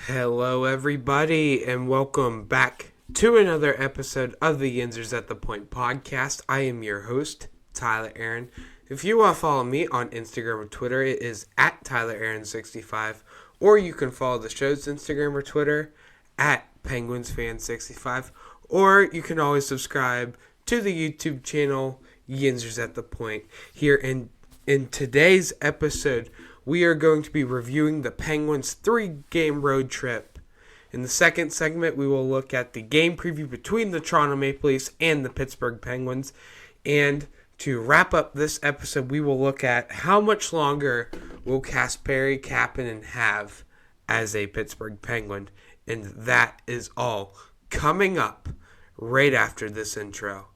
Hello, everybody, and welcome back to another episode of the Yinzers at the Point podcast. I am your host, Tyler Aaron. If you want to follow me on Instagram or Twitter, it is at TylerAaron65, or you can follow the show's Instagram or Twitter at PenguinsFan65, or you can always subscribe to the YouTube channel Yinzers at the Point. Here in today's episode, we are going to be reviewing the Penguins' 3-game road trip. In the second segment, we will look at the game preview between the Toronto Maple Leafs and the Pittsburgh Penguins. And to wrap up this episode, we will look at how much longer will Kasperi Kapanen have as a Pittsburgh Penguin. And that is all coming up right after this intro.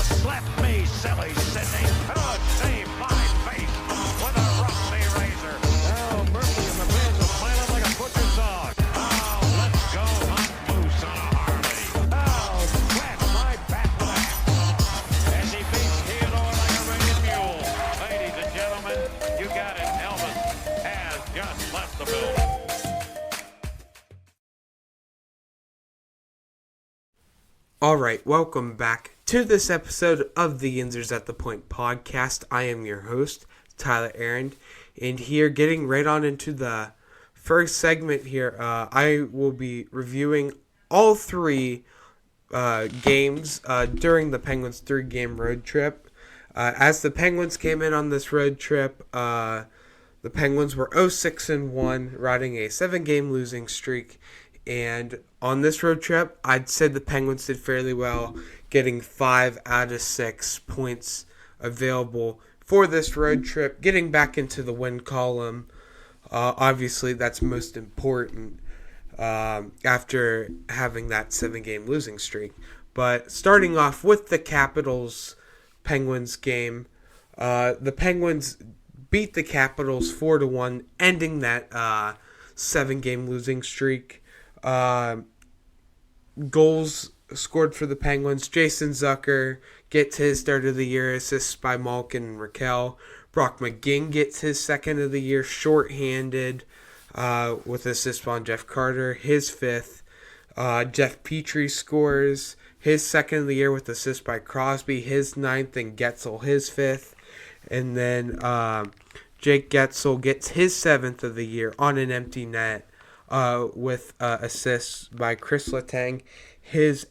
Slap me, silly Sydney. Oh, save my face with a rusty razor. Oh, Murphy and the fans will pile up like a butcher's dog. Oh, let's go hunt moose on a Harley. Oh, scratch my back with a hat. As he beats Theodore like a ragged mule. Ladies and gentlemen, you got it. Elvis has just left the building. Alright, welcome back to this episode of the Yinzers at the Point podcast. I am your host, Tyler Aaron, and here getting right on into the first segment here, I will be reviewing all three games during the Penguins' 3-game road trip. As the Penguins came in on this road trip, the Penguins were 0-6-1, riding a 7-game losing streak. And on this road trip, I'd say the Penguins did fairly well, getting 5 out of 6 points available for this road trip, getting back into the win column. Obviously, that's most important after having that 7-game losing streak. But starting off with the Capitals-Penguins game, the Penguins beat the Capitals 4-1, ending that 7-game losing streak. Goals scored for the Penguins. Jason Zucker gets his third of the year, assists by Malkin and Raquel. Brock McGinn gets his second of the year, shorthanded, with assist on Jeff Carter, his fifth. Jeff Petrie scores his second of the year with assist by Crosby, his ninth, and Getzel his fifth. And then Jake Getzel gets his seventh of the year on an empty net. With assists by Chris Letang, his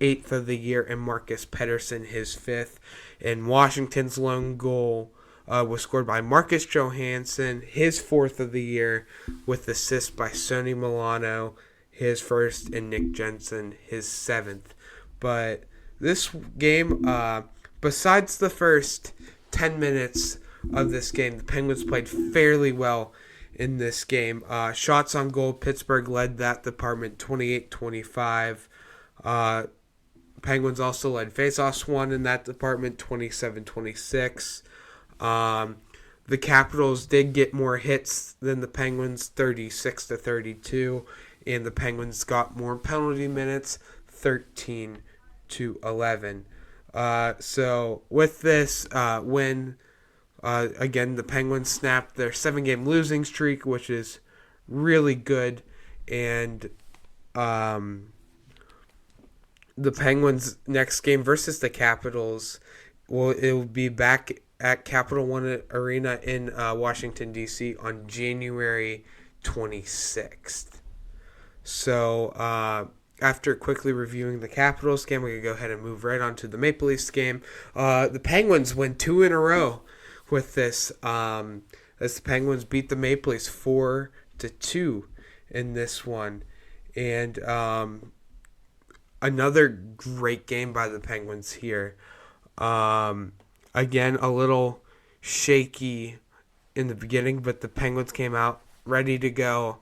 8th of the year, and Marcus Pettersson, his 5th. And Washington's lone goal was scored by Marcus Johansson, his 4th of the year, with assists by Sonny Milano, his 1st, and Nick Jensen, his 7th. But this game, besides the first 10 minutes of this game, the Penguins played fairly well in this game. Shots on goal, Pittsburgh led that department 28-25. Penguins also led faceoffs won in that department 27-26. The Capitals did get more hits than the Penguins, 36-32, and the Penguins got more penalty minutes, 13-11. So with this win, again, the Penguins snapped their 7-game losing streak, which is really good. And the Penguins' next game versus the Capitals, it will be back at Capital One Arena in Washington, D.C. on January 26th. So after quickly reviewing the Capitals game, we can go ahead and move right on to the Maple Leafs game. The Penguins win 2 in a row with this, as the Penguins beat the Maple Leafs 4-2 in this one. And another great game by the Penguins here. Again, a little shaky in the beginning, but the Penguins came out ready to go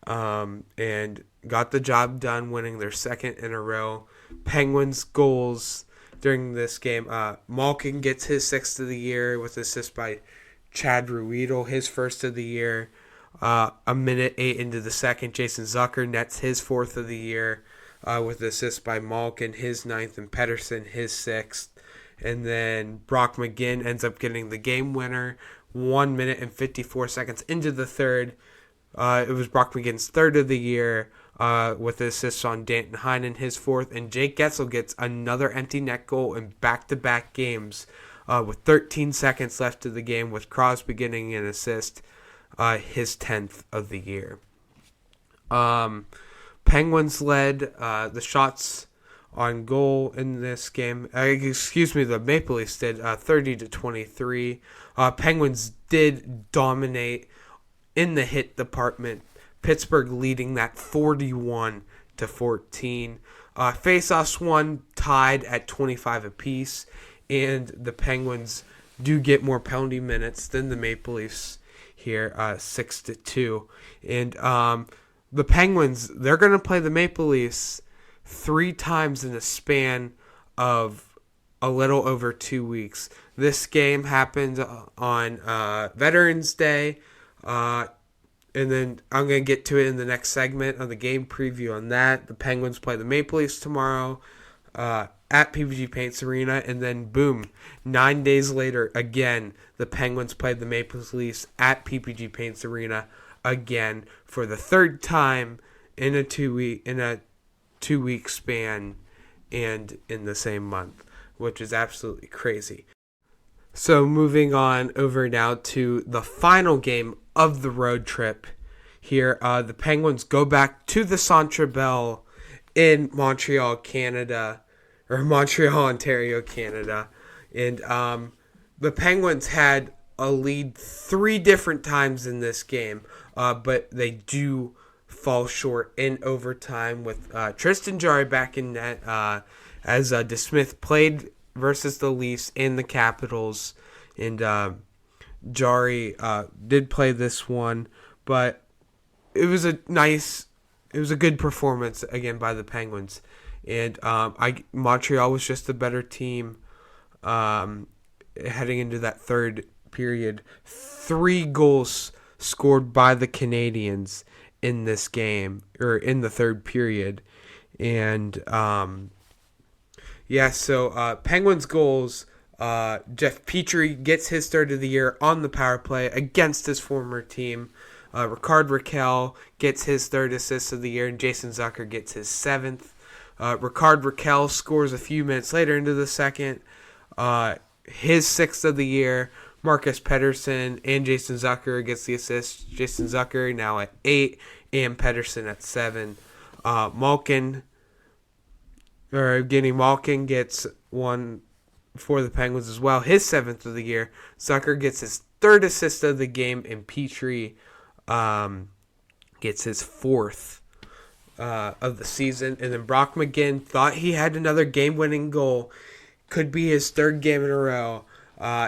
and got the job done, winning their 2nd in a row. Penguins goals during this game. Malkin gets his 6th of the year with assist by Chad Ruedel, his 1st of the year. A minute 8 into the second, Jason Zucker nets his 4th of the year with assist by Malkin, his 9th, and Pettersson, his 6th. And then Brock McGinn ends up getting the game winner 1 minute and 54 seconds into the third. It was Brock McGinn's third of the year with assists on Danton Heinen, his fourth. And Jake Getzel gets another empty net goal in back-to-back games with 13 seconds left of the game, with Crosby getting an assist, his 10th of the year. Penguins led the shots on goal in this game. The Maple Leafs did 30-23. Penguins did dominate in the hit department. Pittsburgh leading that 41-14. Faceoffs won, tied at 25 apiece, and the Penguins do get more penalty minutes than the Maple Leafs here, 6-2. And the Penguins, they're going to play the Maple Leafs 3 times in a span of a little over 2 weeks. This game happened on Veterans Day, and then I'm going to get to it in the next segment on the game preview on that. The Penguins play the Maple Leafs tomorrow at PPG Paints Arena, and then boom, 9 days later, again, the Penguins played the Maple Leafs at PPG Paints Arena again for the third time in a 2 week span and in the same month, which is absolutely crazy. So moving on over now to the final game of the road trip here. The Penguins go back to the Centre Bell in Montreal, Ontario, Canada. And the Penguins had a lead 3 different times in this game, but they do fall short in overtime with Tristan Jarry back in net as DeSmith played versus the Leafs and the Capitals, and Jarry did play this one, but it was a good performance again by the Penguins, and Montreal was just the better team heading into that third period. 3 goals scored by the Canadians in this game, or in the third period. And Penguins goals, Jeff Petrie gets his third of the year on the power play against his former team. Ricard Raquel gets his third assist of the year, and Jason Zucker gets his 7th. Ricard Raquel scores a few minutes later into the second, his 6th of the year. Marcus Pettersson and Jason Zucker gets the assist. Jason Zucker now at 8 and Pettersson at 7. Malkin gets one for the Penguins as well, his 7th of the year. Zucker gets his 3rd assist of the game, and Petrie gets his 4th of the season. And then Brock McGinn thought he had another game-winning goal. Could be his 3rd game in a row.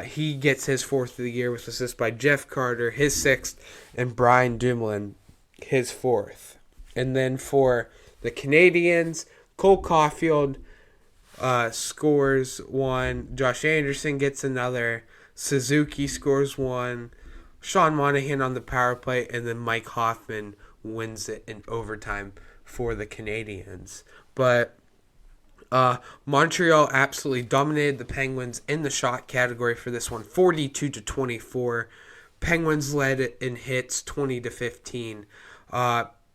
He gets his 4th of the year with assist by Jeff Carter, his 6th, and Brian Dumoulin, his 4th. And then for the Canadians, Cole Caulfield scores 1. Josh Anderson gets another. Suzuki scores 1. Sean Monahan on the power play, and then Mike Hoffman wins it in overtime for the Canadians. But Montreal absolutely dominated the Penguins in the shot category for this one, 42-24. Penguins led in hits, 20-15.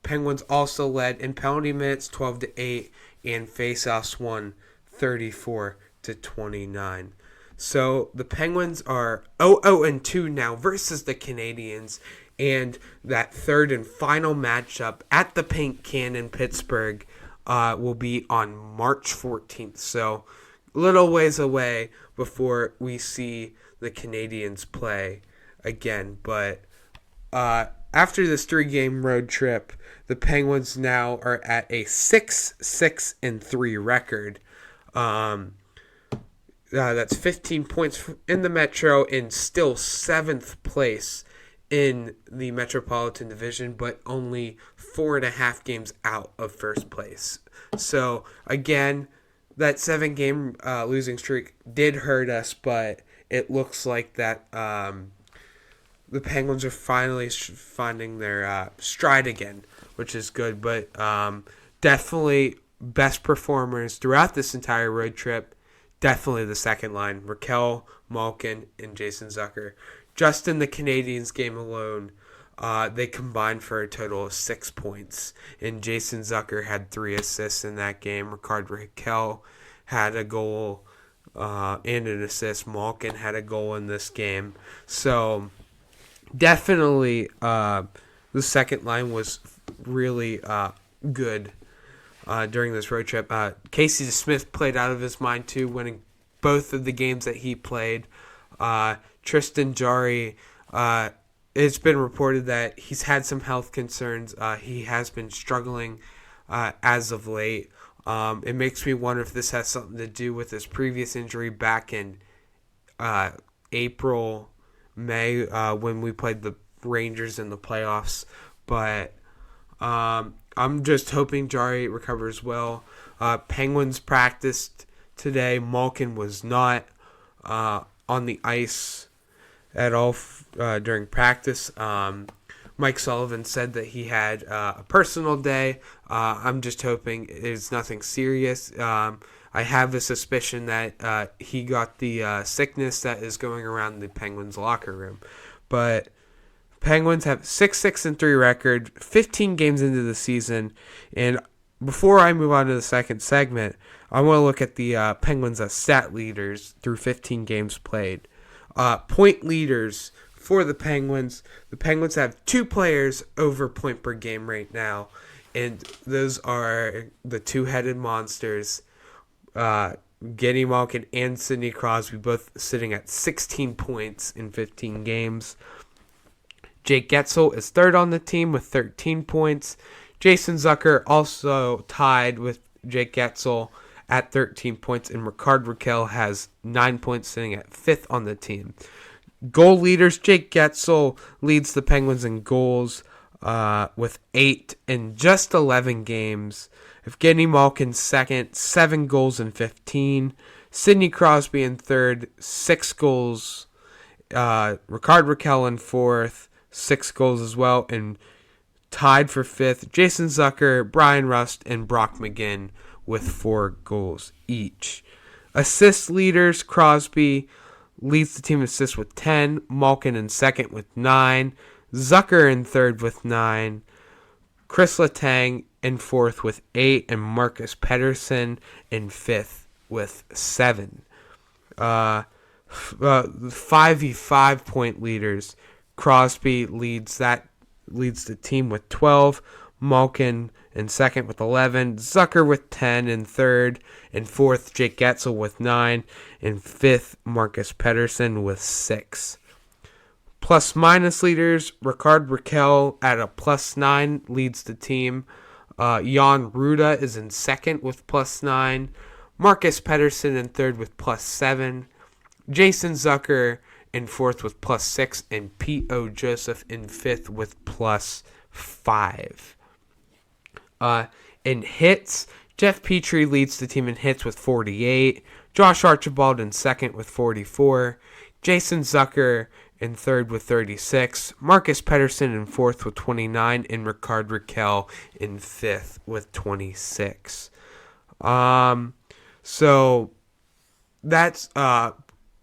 Penguins also led in penalty minutes, 12-8, and faceoffs won, 34-29. So the Penguins are 0-2 now versus the Canadians, and that third and final matchup at the Paint Can in Pittsburgh will be on March 14th. So a little ways away before we see the Canadians play again. But after this 3-game road trip, the Penguins now are at a 6-6-3 record. That's 15 points in the Metro and still 7th place in the Metropolitan Division, but only 4.5 games out of first place. So, again, that 7-game losing streak did hurt us, but it looks like that the Penguins are finally finding their stride again, which is good. But definitely best performers throughout this entire road trip, definitely the second line. Raquel, Malkin, and Jason Zucker. Just in the Canadiens game alone, they combined for a total of 6 points. And Jason Zucker had 3 assists in that game. Raquel had a goal and an assist. Malkin had a goal in this game. So definitely the second line was really good during this road trip. Casey Smith played out of his mind too, winning both of the games that he played. Tristan Jarry, it's been reported that he's had some health concerns. He has been struggling as of late. It makes me wonder if this has something to do with his previous injury back in April, May, when we played the Rangers in the playoffs. But I'm just hoping Jarry recovers well. Penguins practiced today. Malkin was not on the ice at all during practice. Mike Sullivan said that he had a personal day. I'm just hoping it's nothing serious. I have a suspicion that he got the sickness that is going around the Penguins locker room. But Penguins have 6-6-3 record, 15 games into the season. And before I move on to the second segment, I want to look at the Penguins as stat leaders through 15 games played. Point leaders for the Penguins. The Penguins have 2 players over point per game right now, and those are the two-headed monsters, Genny Malkin and Sidney Crosby, both sitting at 16 points in 15 games. Jake Getzel is third on the team with 13 points. Jason Zucker also tied with Jake Getzel at 13 points, and Rickard Rakell has 9 points, sitting at 5th on the team. Goal leaders, Jake Getzel leads the Penguins in goals with 8 in just 11 games. Evgeny Malkin second, 7 goals in 15. Sidney Crosby in third, 6 goals. Rickard Rakell in fourth, 6 goals as well. And tied for 5th, Jason Zucker, Brian Rust, and Brock McGinn with 4 goals each. Assist leaders, Crosby leads the team in assists with 10, Malkin in second with 9, Zucker in third with 9, Chris Letang in fourth with 8, and Marcus Pettersson in fifth with 7. 5v5 point leaders, Crosby leads the team with 12, Malkin in second with 11, Zucker with 10 in third, and fourth Jake Getzel with 9, and fifth Marcus Pettersson with 6. Plus minus leaders, Rickard Rakell at a plus 9 leads the team. Jan Ruda is in second with plus 9, Marcus Pettersson in third with plus 7, Jason Zucker in fourth with plus 6, and P.O. Joseph in fifth with plus 5. In hits, Jeff Petrie leads the team in hits with 48. Josh Archibald in second with 44. Jason Zucker in third with 36. Marcus Pettersson in fourth with 29. And Rickard Rakell in fifth with 26. So that's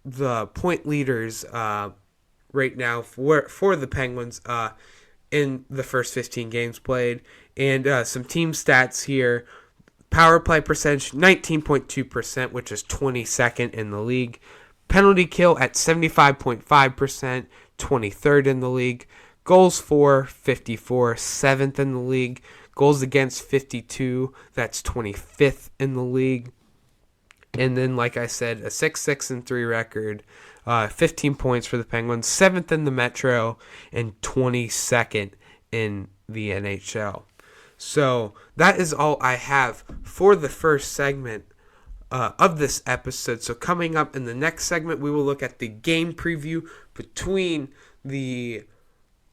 the point leaders right now for the Penguins in the first 15 games played. And some team stats here. Power play percentage, 19.2%, which is 22nd in the league. Penalty kill at 75.5%, 23rd in the league. Goals for, 54, 7th in the league. Goals against, 52, that's 25th in the league. And then, like I said, a 6-6-3 record, 15 points for the Penguins, 7th in the Metro, and 22nd in the NHL. So that is all I have for the first segment of this episode. So coming up in the next segment, we will look at the game preview between the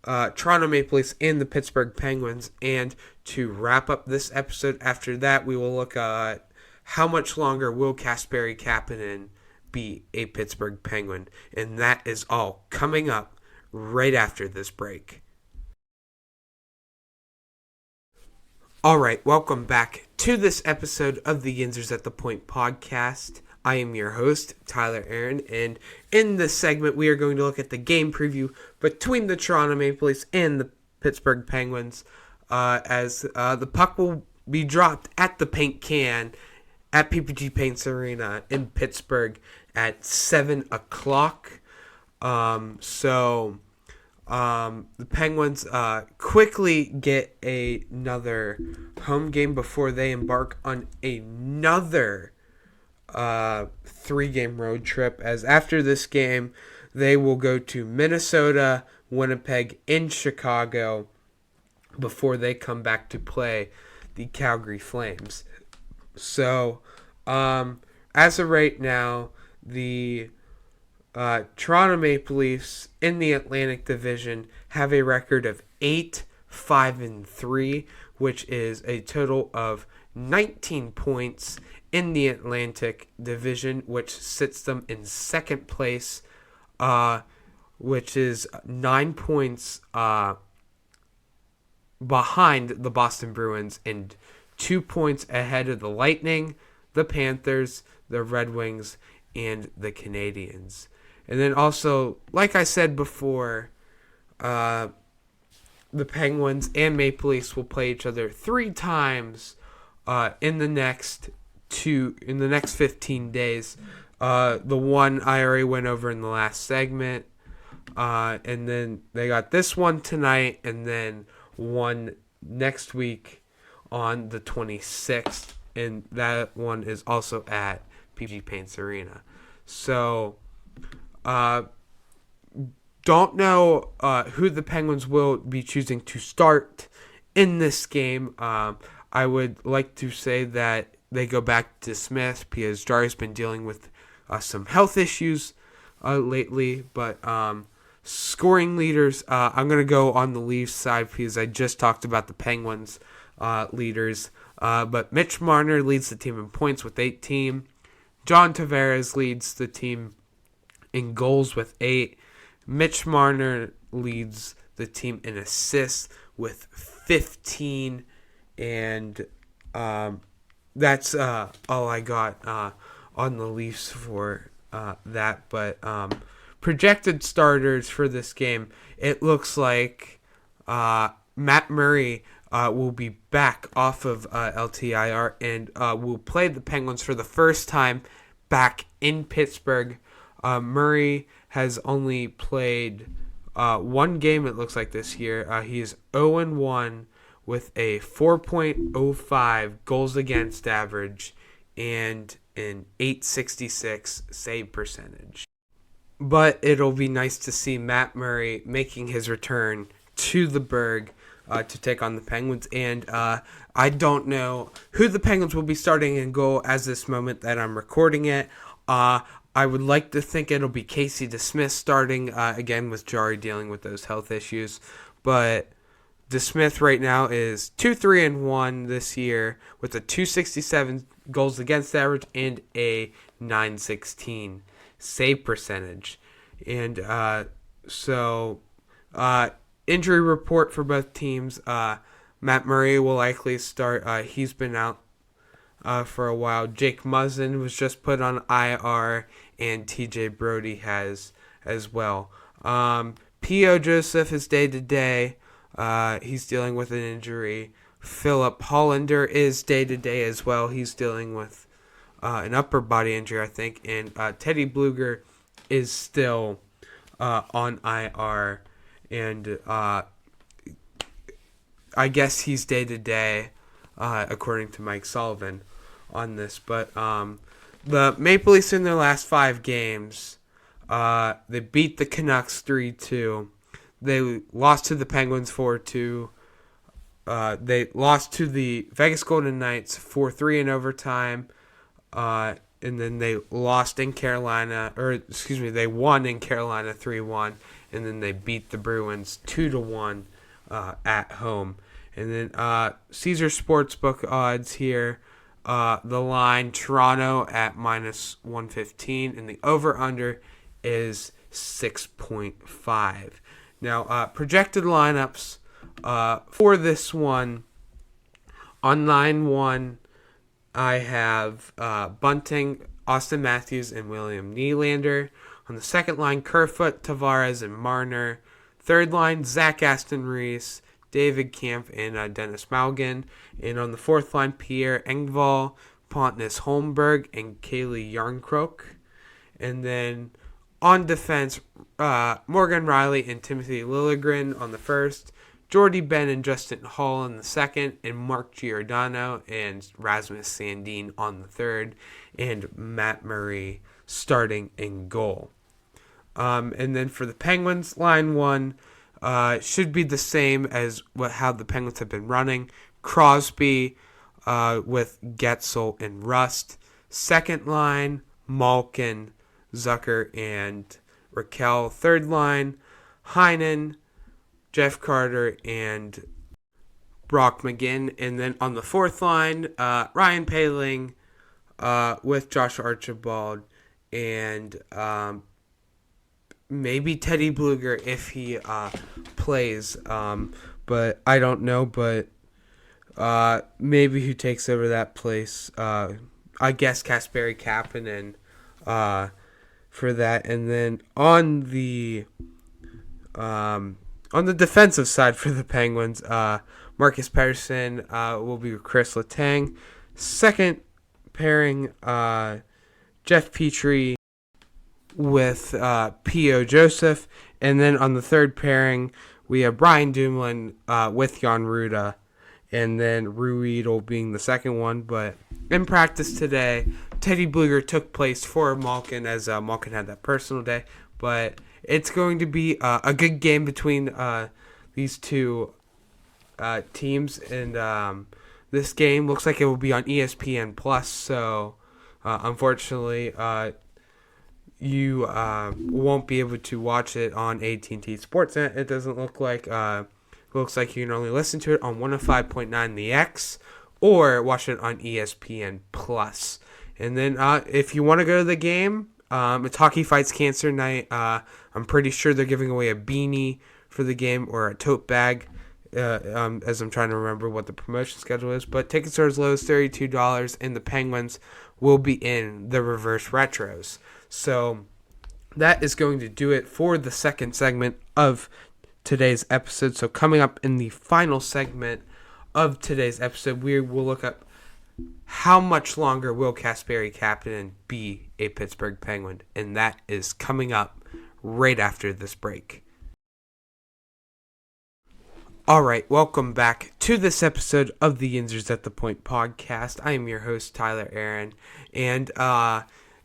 Toronto Maple Leafs and the Pittsburgh Penguins. And to wrap up this episode, after that, we will look at how much longer will Kasperi Kapanen be a Pittsburgh Penguin. And that is all coming up right after this break. All right, welcome back to this episode of the Yinzers at the Point podcast. I am your host, Tyler Aaron, and in this segment we are going to look at the game preview between the Toronto Maple Leafs and the Pittsburgh Penguins as the puck will be dropped at the paint can at PPG Paints Arena in Pittsburgh at 7 o'clock. The Penguins quickly get another home game before they embark on another 3-game road trip, as after this game they will go to Minnesota, Winnipeg, and Chicago before they come back to play the Calgary Flames. So, as of right now, the Toronto Maple Leafs in the Atlantic Division have a record of 8-5-3, which is a total of 19 points in the Atlantic Division, which sits them in second place, which is 9 points behind the Boston Bruins and 2 points ahead of the Lightning, the Panthers, the Red Wings, and the Canadiens. And then also, like I said before, the Penguins and Maple Leafs will play each other 3 times in the next 15 days. The one I already went over in the last segment, and then they got this one tonight, and then one next week on the 26th, and that one is also at PG Paints Arena. So, don't know who the Penguins will be choosing to start in this game. I would like to say that they go back to Smith because Jarry's been dealing with some health issues lately. But scoring leaders, I'm going to go on the Leafs side because I just talked about the Penguins leaders. But Mitch Marner leads the team in points with 18. John Tavares leads the team in goals with 8. Mitch Marner leads the team in assists with 15. And that's all I got on the Leafs for that. But projected starters for this game, it looks like Matt Murray will be back off of LTIR and will play the Penguins for the first time back in Pittsburgh. Murray has only played one game, it looks like, this year. He is 0-1 with a 4.05 goals against average and an .866 save percentage. But it'll be nice to see Matt Murray making his return to the Berg to take on the Penguins. And I don't know who the Penguins will be starting in goal as this moment that I'm recording it. I would like to think it'll be Casey DeSmith starting, again with Jarry dealing with those health issues. But DeSmith right now is 2-3-1 this year with a .267 goals against average and a .916 save percentage. And injury report for both teams. Matt Murray will likely start. He's been out for a while. Jake Muzzin was just put on IR, and TJ Brody has as well. P.O. Joseph is day-to-day. He's dealing with an injury. Philip Hollander is day-to-day as well. He's dealing with an upper body injury, I think. And Teddy Bluger is still on IR. And I guess he's day-to-day, according to Mike Sullivan on this. But the Maple Leafs in their last 5 games, they beat the Canucks 3-2. They lost to the Penguins 4-2. They lost to the Vegas Golden Knights 4-3 in overtime. And then they lost in Carolina, they won in Carolina 3-1. And then they beat the Bruins 2-1 at home. And then Caesar Sportsbook odds here. The line, Toronto at -115. And the over-under is 6.5. Now, projected lineups for this one. On line 1, I have Bunting Austin Matthews and William Nylander. On the second line, Kerfoot, Tavares, and Marner. Third line, Zach Aston Reese, David Kampf, and Dennis Malgin. And on the fourth line, Pierre Engvall, Pontus Holmberg, and Kaylee Yarncroke. And then on defense, Morgan Riley and Timothy Liljegren on the first, Jordy Ben and Justin Hall on the second, and Mark Giordano and Rasmus Sandin on the third, and Matt Murray starting in goal. And then for the Penguins, line one should be the same as how the Penguins have been running. Crosby with Getzel and Rust. Second line, Malkin, Zucker, and Raquel. Third line, Heinen, Jeff Carter, and Brock McGinn. And then on the fourth line, Ryan Poehling with Josh Archibald and maybe Teddy Bluger if he plays. But I don't know. But maybe who takes over that place. I guess Kasperi Kapanen for that. And then on the defensive side for the Penguins, Marcus Pettersson will be with Chris Letang. Second pairing, Jeff Petrie with P.O. Joseph. And then on the third pairing, we have Brian Dumoulin with Jan Ruda. And then Ruedel being the second one. But in practice today, Teddy Bluger took place for Malkin as Malkin had that personal day. But it's going to be a good game between these two teams. And this game looks like it will be on ESPN Plus. So unfortunately, you won't be able to watch it on AT&T Sportsnet. It doesn't look like. Looks like you can only listen to it on 105.9 The X or watch it on ESPN Plus. And then if you want to go to the game, it's Hockey Fights Cancer Night. I'm pretty sure they're giving away a beanie for the game or a tote bag, as I'm trying to remember what the promotion schedule is. But tickets are as low as $32, and the Penguins will be in the reverse retros. So that is going to do it for the second segment of today's episode. So coming up in the final segment of today's episode, we will look up how much longer will Kasperi Kapanen be a Pittsburgh Penguin, and that is coming up right after this break. All right, welcome back to this episode of the Yinzers at the Point podcast. I am your host, Tyler Aaron, and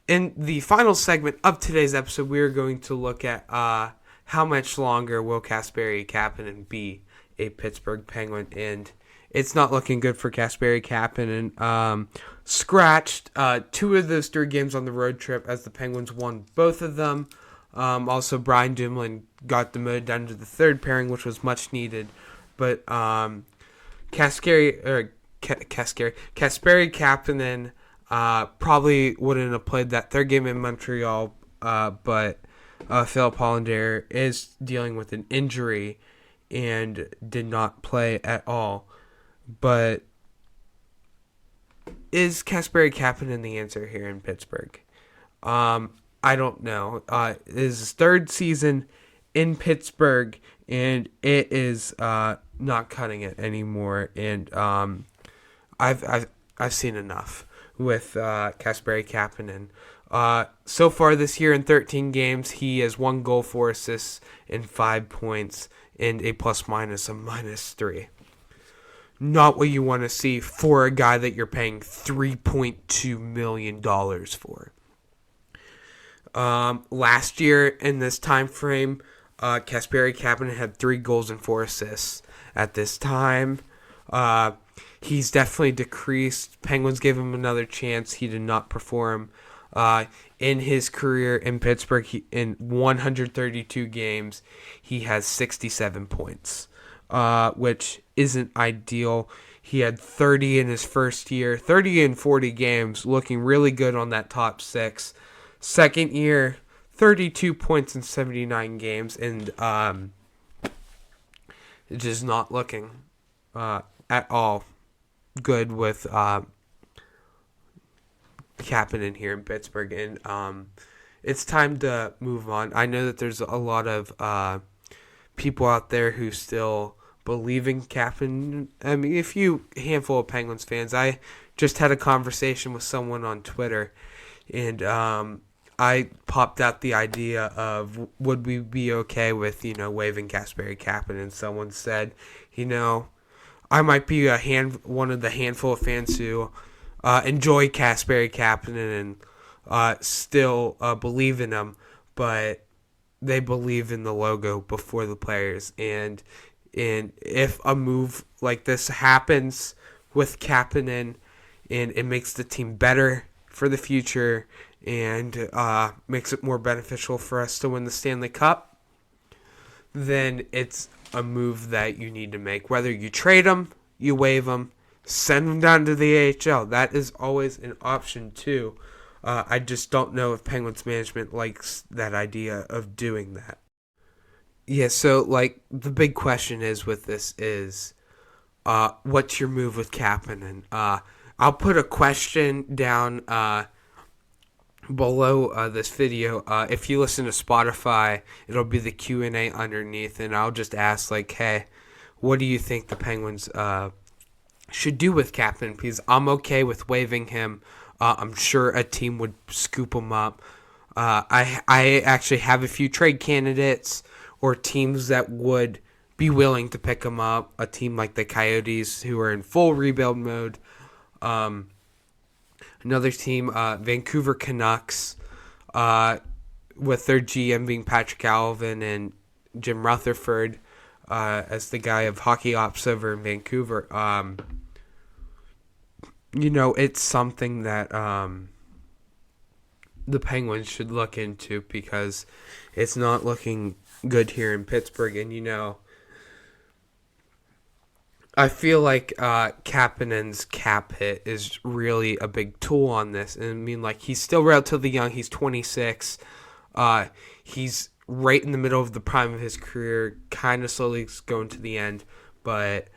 in the final segment of today's episode, we are going to look at how much longer will Kasperi Kapanen be a Pittsburgh Penguin, and it's not looking good for Kasperi Kapanen. Scratched 2 of those 3 games on the road trip as the Penguins won both of them. Also, Brian Dumoulin got demoted down to the third pairing, which was much needed. But Kasperi Kapanen probably wouldn't have played that third game in Montreal, but Philip Hollander is dealing with an injury and did not play at all. But is Kasperi Kapanen the answer here in Pittsburgh? I don't know. It is his third season in Pittsburgh, and it is not cutting it anymore. And I've seen enough with Kasperi Kapanen. So far this year in 13 games, he has 1 goal, 4 assists, and 5 points, and a plus-minus of -3. Not what you want to see for a guy that you're paying $3.2 million for. Last year in this time frame, Kasperi Kapanen had 3 goals and 4 assists. At this time, he's definitely decreased. Penguins gave him another chance. He did not perform. In his career in Pittsburgh, in 132 games, he has 67 points, which isn't ideal. He had 30 in his first year, 30 in 40 games, looking really good on that top 6. Second year, 32 points in 79 games, and just not looking at all good with Kapanen here in Pittsburgh, and it's time to move on. I know that there's a lot of people out there who still believe in Kapanen. I mean, a few handful of Penguins fans. I just had a conversation with someone on Twitter, and I popped out the idea of would we be okay with waiving Kasperi Kapanen, and someone said, I might be one of the handful of fans who enjoy Kasperi Kapanen and still believe in him, but they believe in the logo before the players. And if a move like this happens with Kapanen and it makes the team better for the future and makes it more beneficial for us to win the Stanley Cup, then it's a move that you need to make. Whether you trade him, you waive him, send him down to the AHL. That is always an option too. I just don't know if Penguins management likes that idea of doing that. Yeah, so the big question is with this is, what's your move with Kapanen? I'll put a question down below this video. If you listen to Spotify, it'll be the Q&A underneath, and I'll just ask hey, what do you think the Penguins should do with Kapanen? Because I'm okay with waiving him. I'm sure a team would scoop him up. I actually have a few trade candidates or teams that would be willing to pick him up. A team like the Coyotes, who are in full rebuild mode. Another team, Vancouver Canucks, with their GM being Patrick Alvin and Jim Rutherford as the guy of Hockey Ops over in Vancouver. It's something that the Penguins should look into because it's not looking good here in Pittsburgh. And, I feel like Kapanen's cap hit is really a big tool on this. And I mean, he's still relatively young. He's 26. He's right in the middle of the prime of his career, kind of slowly going to the end. But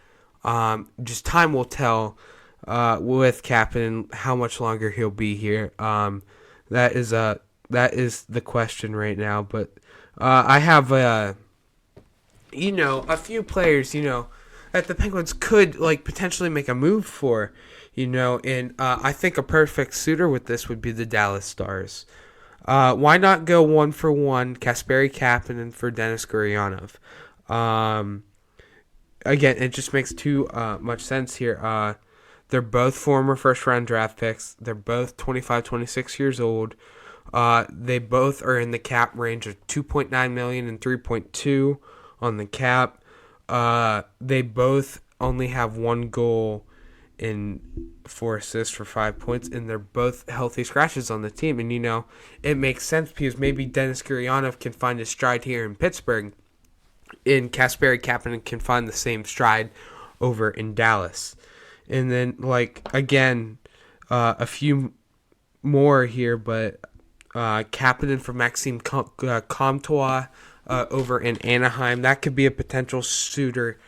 just time will tell with Kapanen how much longer he'll be here. That is the question right now. But I have a few players, that the Penguins could potentially make a move for, and I think a perfect suitor with this would be the Dallas Stars. Why not go 1-for-1 Kasperi Kapanen for Denis Gurianov? Again, it just makes too much sense here. They're both former first-round draft picks. They're both 25, 26 years old. They both are in the cap range of $2.9 million and $3.2 on the cap. They both only have one goal and 4 assists for 5 points, and they're both healthy scratches on the team. And, it makes sense because maybe Denis Gurianov can find his stride here in Pittsburgh, and Kasperi Kapanen can find the same stride over in Dallas. And then, again, a few more here, but Kapanen for Maxime Comtois over in Anaheim. That could be a potential suitor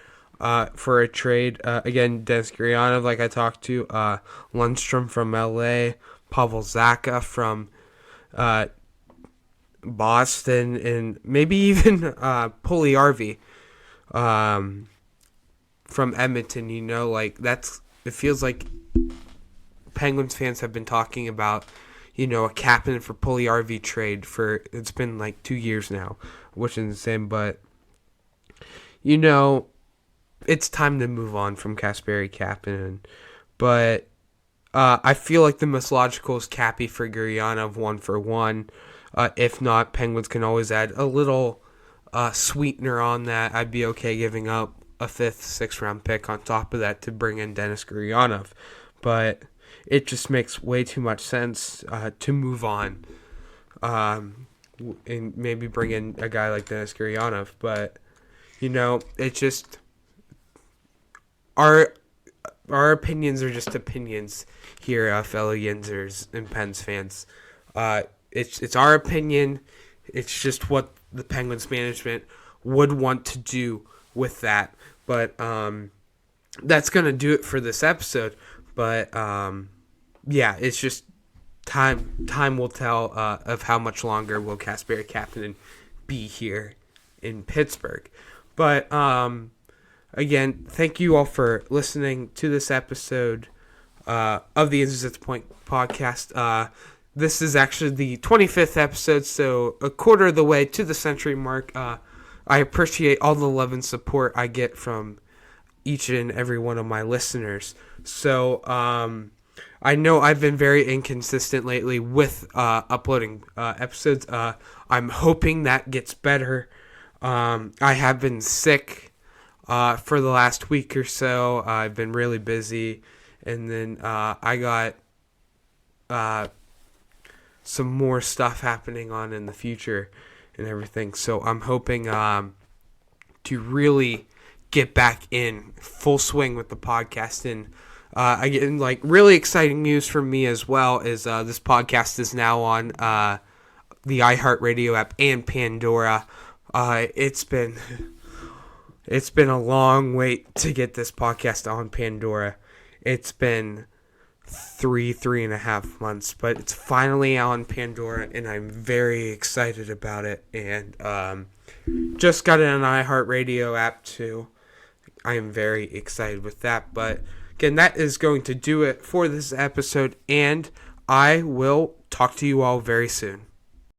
for a trade. Again, Denis Gurianov, like I talked to, Lundstrom from LA, Pavel Zacha from Boston, and maybe even Puljujärvi from Edmonton. It feels like Penguins fans have been talking about a Kapanen for Puljujärvi trade for, it's been 2 years now, which is insane. But it's time to move on from Kasperi Kapanen. But I feel like the most logical is Cappy for Gurianov 1-for-1. If not, Penguins can always add a little sweetener on that. I'd be okay giving up a 5th, 6th round pick on top of that to bring in Denis Gurianov. But it just makes way too much sense to move on and maybe bring in a guy like Denis Gurianov. But, it's just our opinions are just opinions here, fellow Yinzers and Pens fans. It's our opinion. It's just what the Penguins management would want to do with that. But that's going to do it for this episode. But, yeah, it's just time will tell of how much longer will Kasperi Kapanen be here in Pittsburgh. But again, thank you all for listening to this episode of the Injuries at the Point podcast. This is actually the 25th episode, so a quarter of the way to the century mark. I appreciate all the love and support I get from each and every one of my listeners. So I know I've been very inconsistent lately with uploading episodes. I'm hoping that gets better. I have been sick for the last week or so. I've been really busy. And then I got some more stuff happening on in the future and everything. So I'm hoping to really get back in full swing with the podcast. And again, like, really exciting news for me as well is this podcast is now on the iHeartRadio app and Pandora. It's been a long wait to get this podcast on Pandora. It's been three and a half months, but it's finally on Pandora, and I'm very excited about it. And just got an iHeartRadio app too. I am very excited with that. But again, that is going to do it for this episode, and I will talk to you all very soon.